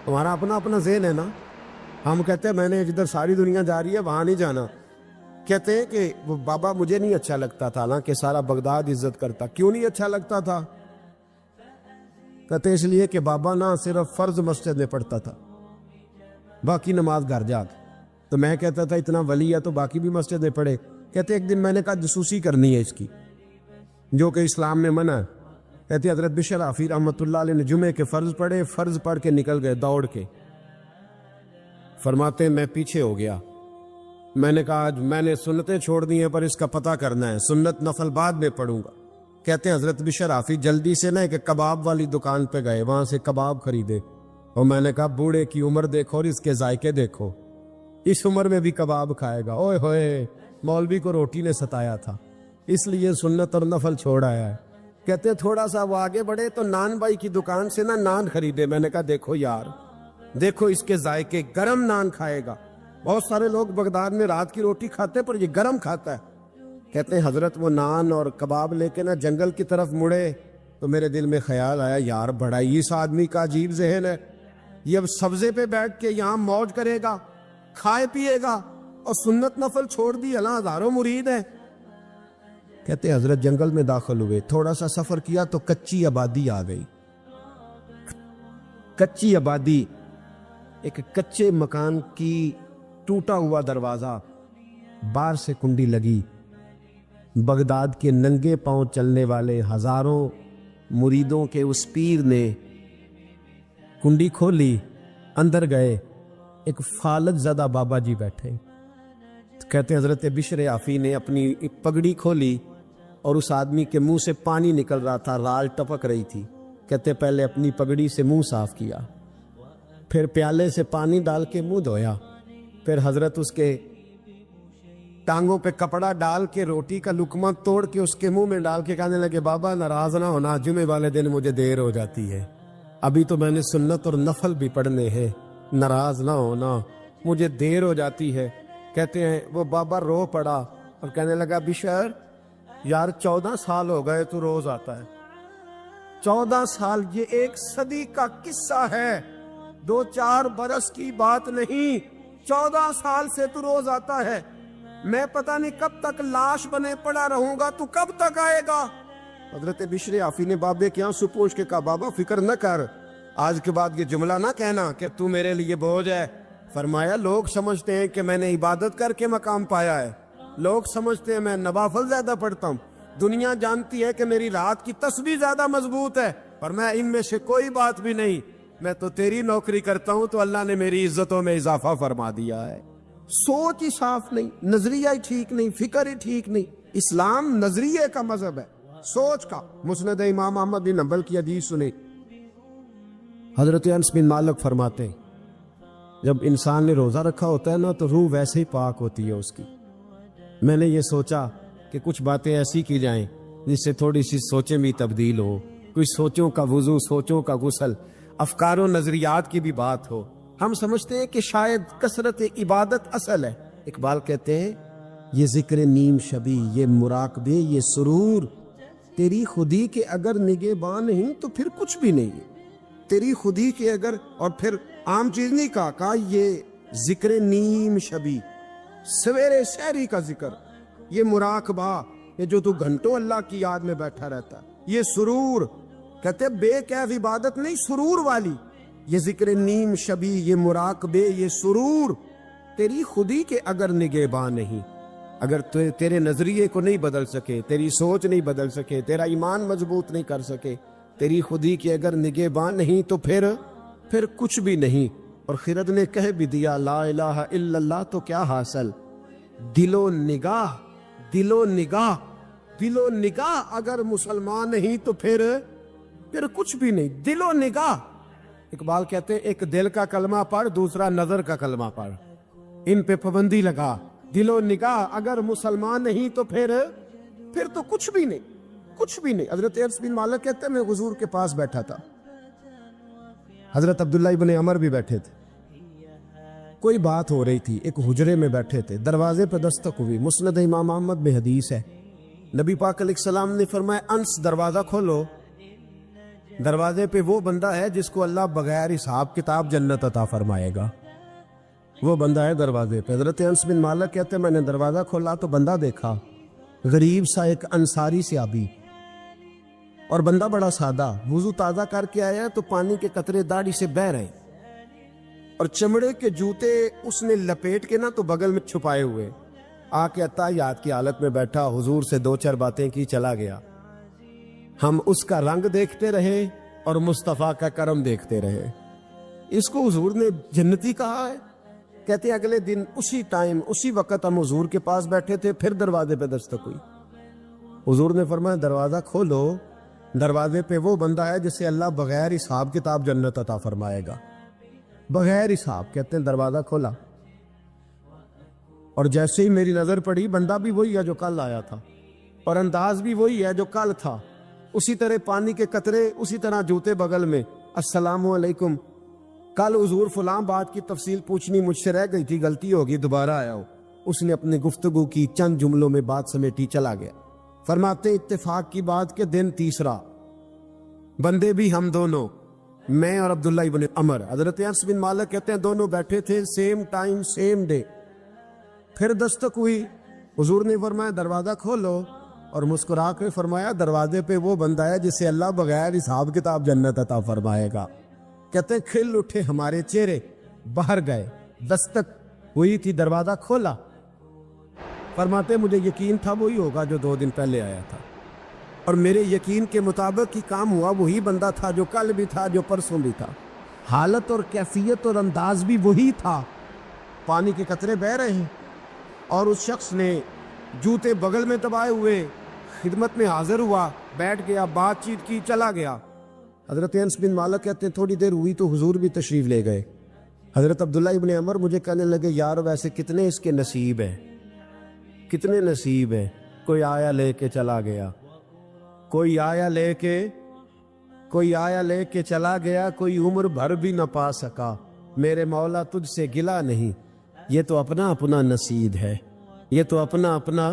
تمہارا اپنا اپنا ذہن ہے نا, ہم کہتے ہیں میں نے جدھر ساری دنیا جا رہی ہے وہاں نہیں جانا. کہتے ہیں کہ وہ بابا مجھے نہیں اچھا لگتا تھا, حالانکہ سارا بغداد عزت کرتا. کیوں نہیں اچھا لگتا تھا؟ کہتے اس لیے کہ بابا نہ صرف فرض مسجد میں پڑھتا تھا, باقی نماز گھر جا کے. تو میں کہتا تھا اتنا ولی ہے تو باقی بھی مسجد میں پڑھے. کہتے ایک دن میں نے کہا جسوسی کرنی ہے اس کی, جو کہ اسلام میں منع ہے. کہتے حضرت بشر عافی رحمۃ اللہ علیہ نے جمعے کے فرض پڑھے, فرض پڑھ کے نکل گئے دوڑ کے. فرماتے میں پیچھے ہو گیا, میں نے کہا آج میں نے سنتیں چھوڑ دی ہیں پر اس کا پتہ کرنا ہے, سنت نفل بعد میں پڑھوں گا. کہتے ہیں حضرت بشر عافی جلدی سے نا ایک کباب والی دکان پہ گئے, وہاں سے کباب خریدے. اور میں نے کہا بوڑھے کی عمر دیکھو اور اس کے ذائقے دیکھو, اس عمر میں بھی کباب کھائے گا. اوئے ہوئے, مولوی کو روٹی نے ستایا تھا اس لیے سنت اور نفل چھوڑ آیا ہے. کہتے ہیں تھوڑا سا وہ آگے بڑھے تو نان بھائی کی دکان سے نا نان خریدے. میں نے کہا دیکھو یار, دیکھو اس کے ذائقے, گرم نان کھائے گا. بہت سارے لوگ بغداد میں رات کی روٹی کھاتے پر یہ گرم کھاتا ہے. کہتے ہیں حضرت وہ نان اور کباب لے کے نا جنگل کی طرف مڑے تو میرے دل میں خیال آیا یار بڑا ہی اس آدمی کا عجیب ذہن ہے, یہ اب سبزے پہ بیٹھ کے یہاں موج کرے گا, کھائے پیے گا, اور سنت نفل چھوڑ دی, اللہ ہزاروں مرید ہیں. کہتے ہیں حضرت جنگل میں داخل ہوئے, تھوڑا سا سفر کیا تو کچی آبادی آ گئی. کچی آبادی, ایک کچے مکان کی ٹوٹا ہوا دروازہ, باہر سے کنڈی لگی. بغداد کے ننگے پاؤں چلنے والے ہزاروں مریدوں کے اس پیر نے کنڈی کھولی, اندر گئے, ایک فالج زدہ بابا جی بیٹھے. کہتے حضرت بشر عافی نے اپنی پگڑی کھولی اور اس آدمی کے منہ سے پانی نکل رہا تھا, رال ٹپک رہی تھی. کہتے پہلے اپنی پگڑی سے منہ صاف کیا, پھر پیالے سے پانی ڈال کے منہ دھویا, پھر حضرت اس کے ٹانگوں پہ کپڑا ڈال کے روٹی کا لقمہ توڑ کے اس کے منہ میں ڈال کے کہنے لگے بابا ناراض نہ ہونا, جمعے والے دن مجھے دیر ہو جاتی ہے, ابھی تو میں نے سنت اور نفل بھی پڑھنے ہیں, ناراض نہ ہونا مجھے دیر ہو جاتی ہے. کہتے ہیں وہ بابا رو پڑا اور کہنے لگا بشر یار 14 سال ہو گئے تو روز آتا ہے. 14 سال, یہ 1 صدی کا قصہ ہے, 2-4 برس کی بات نہیں. 14 سال سے تو روز آتا ہے. میں پتہ نہیں کب تک لاش بنے پڑا رہوں گا, تو کب تک آئے گا؟ حضرت بشر عافی نے بابے کے یہاں سپوچھ کے کہا بابا فکر نہ کر, آج کے بعد یہ جملہ نہ کہنا کہ تو میرے لیے بوجھ ہے. فرمایا لوگ سمجھتے ہیں کہ میں نے عبادت کر کے مقام پایا ہے, لوگ سمجھتے ہیں میں نوافل زیادہ پڑھتا ہوں, دنیا جانتی ہے کہ میری رات کی تسبیح زیادہ مضبوط ہے, پر میں ان میں سے کوئی بات بھی نہیں. میں تو تیری نوکری کرتا ہوں تو اللہ نے میری عزتوں میں اضافہ فرما دیا ہے. سوچ ہی صاف نہیں, نظریہ ہی ٹھیک نہیں, فکر ہی ٹھیک نہیں. اسلام نظریے کا مذہب ہے, سوچ کا. مسند امام احمد بن حنبل کی حدیث سنی, حضرت انس بن مالک فرماتے ہیں جب انسان نے روزہ رکھا ہوتا ہے نا تو روح ویسے ہی پاک ہوتی ہے اس کی. میں نے یہ سوچا کہ کچھ باتیں ایسی کی جائیں جس سے تھوڑی سی سوچیں بھی تبدیل ہو, کچھ سوچوں کا وضو, سوچوں کا غسل, افکار و نظریات کی بھی بات ہو. ہم سمجھتے ہیں کہ شاید کثرت عبادت اصل ہے. اقبال کہتے ہیں یہ ذکر نیم شبی، یہ مراقبے، یہ سرور، تیری خودی کے اگر نگہباں نہیں تو پھر کچھ بھی نہیں. تیری خودی کے اگر، اور پھر عام چیز نہیں کہا یہ ذکر نیم شبی، سویرے شہری کا ذکر، یہ مراقبہ، یہ جو تو گھنٹوں اللہ کی یاد میں بیٹھا رہتا ہے، یہ سرور. کہتے بے کیف عبادت نہیں، سرور والی. یہ ذکر نیم شبی، یہ مراقبے، یہ سرور، تیری خودی کے اگر نگہباں نہیں، اگر تیرے نظریے کو نہیں بدل سکے، تیری سوچ نہیں بدل سکے، تیرا ایمان مضبوط نہیں کر سکے، تیری خودی کے اگر نگہباں نہیں تو پھر کچھ بھی نہیں. اور خرد نے کہہ بھی دیا لا الہ الا اللہ تو کیا حاصل؟ دل و نگاہ، دل و نگاہ، دل و نگاہ اگر مسلمان نہیں تو پھر کچھ بھی نہیں. دل و نگاہ. اقبال کہتے ہیں ایک دل کا کلمہ پڑھ، دوسرا نظر کا کلمہ پڑھ، ان پہ پابندی لگا. دل و نگاہ اگر مسلمان نہیں تو پھر تو کچھ بھی نہیں، کچھ بھی نہیں. حضرت انس بن مالک کہتے ہیں میں حضور کے پاس بیٹھا تھا، حضرت عبداللہ ابن عمر بھی بیٹھے تھے، کوئی بات ہو رہی تھی، ایک حجرے میں بیٹھے تھے، دروازے پہ دستک ہوئی. مسند امام احمد میں حدیث ہے، نبی پاک علیہ السلام نے فرمایا انس دروازہ کھولو، دروازے پہ وہ بندہ ہے جس کو اللہ بغیر حساب کتاب جنت عطا فرمائے گا. وہ بندہ ہے دروازے پہ. حضرت انس بن مالک کہتے ہیں میں نے دروازہ کھولا تو بندہ دیکھا، غریب سا ایک انصاری صحابی، اور بندہ بڑا سادہ، وضو تازہ کر کے آیا تو پانی کے قطرے داڑھی سے بہہ رہے، اور چمڑے کے جوتے اس نے لپیٹ کے تو بغل میں چھپائے ہوئے. آ کے عطیات کی حالت میں بیٹھا، حضور سے دو چار باتیں کی، چلا گیا. ہم اس کا رنگ دیکھتے رہے اور مصطفیٰ کا کرم دیکھتے رہے. اس کو حضور نے جنتی کہا ہے. کہتے ہیں اگلے دن اسی ٹائم اسی وقت ہم حضور کے پاس بیٹھے تھے، پھر دروازے پہ دستک ہوئی. حضور نے فرمایا دروازہ کھولو، دروازے پہ وہ بندہ ہے جسے اللہ بغیر حساب کتاب جنت عطا فرمائے گا، بغیر حساب. کہتے ہیں دروازہ کھولا، اور جیسے ہی میری نظر پڑی بندہ بھی وہی ہے جو کل آیا تھا، اور انداز بھی وہی ہے جو کل تھا، اسی طرح پانی کے قطرے، اسی طرح جوتے بغل میں. السلام علیکم، کل حضور فلاں بات کی تفصیل پوچھنی مجھ سے رہ گئی تھی، غلطی ہوگی، دوبارہ آیا ہو. اس نے اپنی گفتگو کی، چند جملوں میں بات سمیٹی، چلا گیا. فرماتے اتفاق کی بات کہ دن تیسرا، بندے بھی ہم دونوں، میں اور عبداللہ ابن عمر. حضرت انس بن مالک کہتے ہیں دونوں بیٹھے تھے، سیم ٹائم سیم ڈے. پھر دستک ہوئی، حضور نے فرمایا دروازہ کھولو، اور مسکرا کے فرمایا دروازے پہ وہ بندہ ہے جسے اللہ بغیر حساب کتاب جنت عطا فرمائے گا. کہتے ہیں کھل اٹھے ہمارے چہرے، باہر گئے، دستک ہوئی تھی، دروازہ کھولا. فرماتے مجھے یقین تھا وہی ہوگا جو 2 دن پہلے آیا تھا، اور میرے یقین کے مطابق ہی کام ہوا. وہی بندہ تھا جو کل بھی تھا، جو پرسوں بھی تھا، حالت اور کیفیت اور انداز بھی وہی تھا. پانی کے قطرے بہہ رہے ہیں، اور اس شخص نے جوتے بغل میں دبائے ہوئے خدمت میں حاضر ہوا، بیٹھ گیا، بات چیت کی، چلا گیا. حضرت انس بن مالک کہتے ہیں تھوڑی دیر ہوئی تو حضور بھی تشریف لے گئے. حضرت عبداللہ ابن عمر مجھے کہنے لگے یار ویسے کتنے اس کے نصیب ہیں، کتنے نصیب ہیں. کوئی آیا لے کے چلا گیا، کوئی آیا لے کے چلا گیا، کوئی عمر بھر بھی نہ پا سکا. میرے مولا تجھ سے گلا نہیں، یہ تو اپنا اپنا نصیب ہے، یہ تو اپنا اپنا.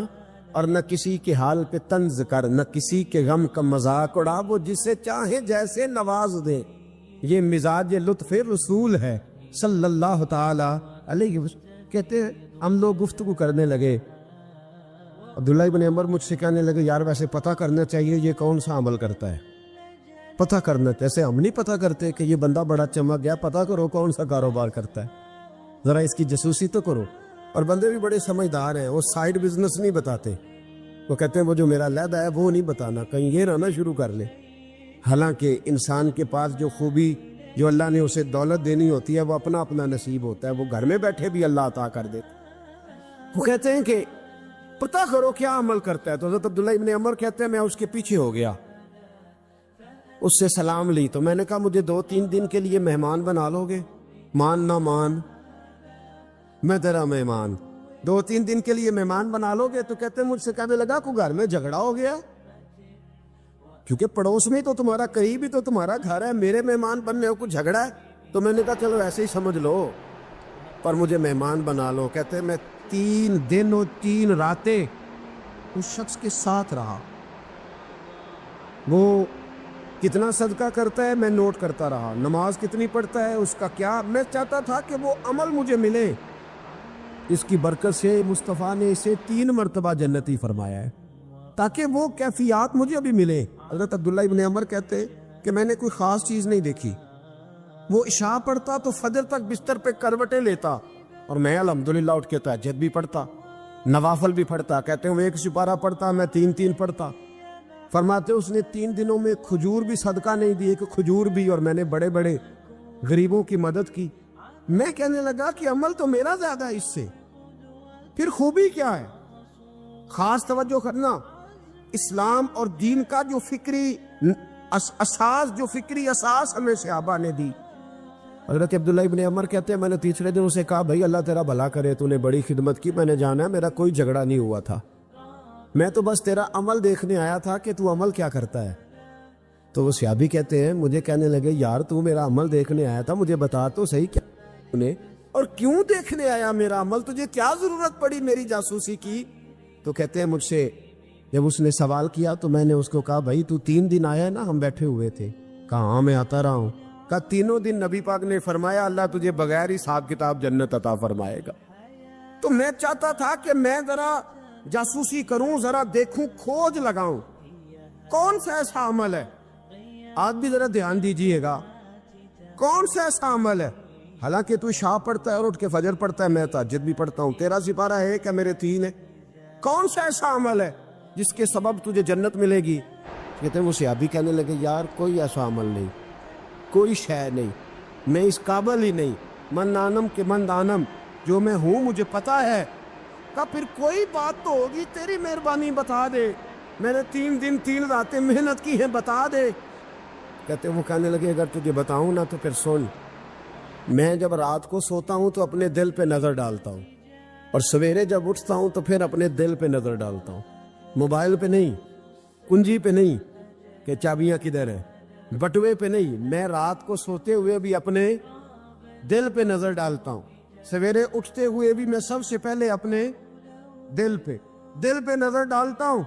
اور نہ کسی کے حال پہ طنز کر، نہ کسی کے غم کا مذاق اڑا، وہ جسے چاہے جیسے نواز دے. یہ مزاج لطف رسول ہے صلی اللہ تعالی علیہ وسلم. کہتے ہیں ہم لوگ گفتگو کرنے لگے. عبداللہ ابن عمر مجھ سے کہنے لگے یار ویسے پتہ کرنا چاہیے یہ کون سا عمل کرتا ہے، پتہ کرنا. ایسے ہم نہیں پتہ کرتے کہ یہ بندہ بڑا چمک گیا، پتہ کرو کون سا کاروبار کرتا ہے، ذرا اس کی جاسوسی تو کرو. اور بندے بھی بڑے سمجھدار ہیں، وہ سائیڈ بزنس نہیں بتاتے. وہ کہتے ہیں وہ جو میرا علیحدہ ہے وہ نہیں بتانا، کہیں یہ نہ شروع کر لے. حالانکہ انسان کے پاس جو خوبی، جو اللہ نے اسے دولت دینی ہوتی ہے، وہ اپنا اپنا نصیب ہوتا ہے. وہ گھر میں بیٹھے بھی اللہ عطا کر دیتا. وہ کہتے ہیں کہ پتہ کرو کیا عمل کرتا ہے. تو حضرت عبداللہ ابن عمر کہتے ہیں میں اس کے پیچھے ہو گیا، اس سے سلام لی. تو میں نے کہا مجھے 2-3 دن کے لیے مہمان بنا لو گے؟ مان نہ مان، میں تیرا مہمان. 2-3 دن کے لیے مہمان بنا لو گے؟ تو کہتے ہیں مجھ سے کہنے لگا کو گھر میں جھگڑا ہو گیا، کیونکہ پڑوس میں تو تمہارا، قریب ہی تو تمہارا گھر ہے، میرے مہمان بننے کو جھگڑا ہے. تو میں نے کہا چلو ایسے ہی سمجھ لو پر مجھے مہمان بنا لو. کہتے میں 3 دن اور 3 راتیں اس شخص کے ساتھ رہا. وہ کتنا صدقہ کرتا ہے میں نوٹ کرتا رہا, نماز کتنی پڑھتا ہے اس کا کیا, میں چاہتا تھا کہ وہ عمل مجھے ملے. اس کی برکت سے مصطفیٰ نے اسے 3 مرتبہ جنتی فرمایا ہے تاکہ وہ کیفیات مجھے بھی ملے. حضرت عبداللہ ابن عمر کہتے کہ میں نے کوئی خاص چیز نہیں دیکھی, وہ عشاء پڑھتا تو فجر تک بستر پہ کروٹیں لیتا اور میں الحمدللہ اٹھ کے تہجد بھی پڑھتا, نوافل بھی پڑھتا. کہتے ہیں وہ 1 سپارہ پڑھتا, میں 3 پڑھتا. فرماتے اس نے 3 دنوں میں کھجور بھی صدقہ نہیں دی, کہ کھجور بھی, اور میں نے بڑے بڑے غریبوں کی مدد کی. میں کہنے لگا کہ عمل تو میرا زیادہ ہے اس سے, پھر خوبی کیا ہے؟ خاص توجہ کرنا, اسلام اور دین کا جو فکری اساس ہمیں صحابہ نے دی. حضرت عبداللہ ابن عمر کہتے ہیں میں نے تیسرے دن اسے کہا بھائی اللہ تیرا بھلا کرے, تو نے بڑی خدمت کی, میں نے جانا ہے میرا کوئی جھگڑا نہیں ہوا تھا, میں تو بس تیرا عمل دیکھنے آیا تھا کہ تو عمل کیا کرتا ہے. تو وہ صحابی کہتے ہیں مجھے کہنے لگے یار تو میرا عمل دیکھنے آیا تھا, مجھے بتا تو صحیح کیا نے اور کیوں دیکھنے آیا میرا عمل, تجھے کیا ضرورت پڑی میری جاسوسی کی. تو کہتے ہیں مجھ سے جب اس نے سوال کیا تو میں نے اس کو کہا بھائی تو 3 دن آیا ہے نا, ہم بیٹھے ہوئے تھے. کہا ہاں میں آتا رہا ہوں. کہا 3 دن نبی پاک نے فرمایا اللہ تجھے بغیر حساب کتاب جنت عطا فرمائے گا. تو میں چاہتا تھا کہ میں ذرا جاسوسی کروں, ذرا دیکھوں, کھوج لگاؤں کون سا ایسا عمل ہے. آج بھی ذرا دھیان دیجئے گا, کون سا ایسا عمل ہے, حالانکہ تو عشاء پڑھتا ہے اور اٹھ کے فجر پڑھتا ہے, میں تہجد بھی پڑھتا ہوں, تیرا سپارہ ہے کہ میرے 3 ہے, کون سا ایسا عمل ہے جس کے سبب تجھے جنت ملے گی. کہتے ہیں وہ صحابی کہنے لگے یار کوئی ایسا عمل نہیں, کوئی شے نہیں, میں اس قابل ہی نہیں, من دانم کے من دانم, جو میں ہوں مجھے پتا ہے. کہا پھر کوئی بات تو ہوگی, تیری مہربانی بتا دے, میں نے 3 دن 3 راتیں محنت کی ہیں, بتا دے. کہتے ہیں وہ کہنے لگے اگر تجھے بتاؤں نا تو پھر سن, میں جب رات کو سوتا ہوں تو اپنے دل پہ نظر ڈالتا ہوں, اور سویرے جب اٹھتا ہوں تو پھر اپنے دل پہ نظر ڈالتا ہوں, موبائل پہ نہیں, کنجی پہ نہیں کہ چابیاں کدھر ہیں, بٹوے پہ نہیں, میں رات کو سوتے ہوئے بھی اپنے دل پہ نظر ڈالتا ہوں, سویرے اٹھتے ہوئے بھی میں سب سے پہلے اپنے دل پہ نظر ڈالتا ہوں.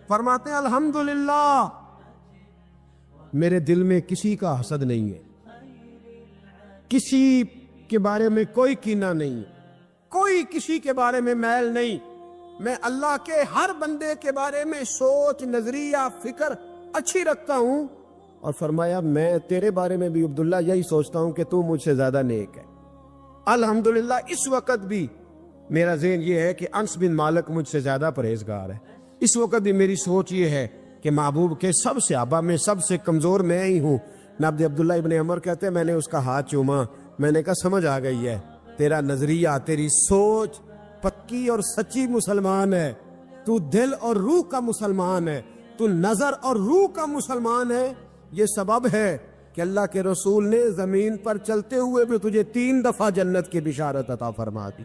فرماتے ہیں الحمدللہ میرے دل میں کسی کا حسد نہیں ہے, کسی کے بارے میں کوئی کینہ نہیں, کوئی کسی کے بارے میں میل نہیں, میں اللہ کے ہر بندے کے بارے میں سوچ, نظریہ, فکر اچھی رکھتا ہوں. اور فرمایا میں تیرے بارے میں بھی عبداللہ یہی سوچتا ہوں کہ تو مجھ سے زیادہ نیک ہے. الحمدللہ اس وقت بھی میرا ذہن یہ ہے کہ انس بن مالک مجھ سے زیادہ پرہیزگار ہے. اس وقت بھی میری سوچ یہ ہے کہ محبوب کے سب صحابہ میں سب سے کمزور میں ہی ہوں. نبد عبداللہ ابن عمر کہتے ہیں میں نے اس کا ہاتھ چوما, میں نے کہا سمجھ آ گئی ہے, تیرا نظریہ, تیری سوچ پکی اور سچی مسلمان ہے, تو دل اور روح کا مسلمان ہے, تو نظر اور روح کا مسلمان ہے. یہ سبب ہے کہ اللہ کے رسول نے زمین پر چلتے ہوئے بھی تجھے 3 دفعہ جنت کی بشارت عطا فرما دی.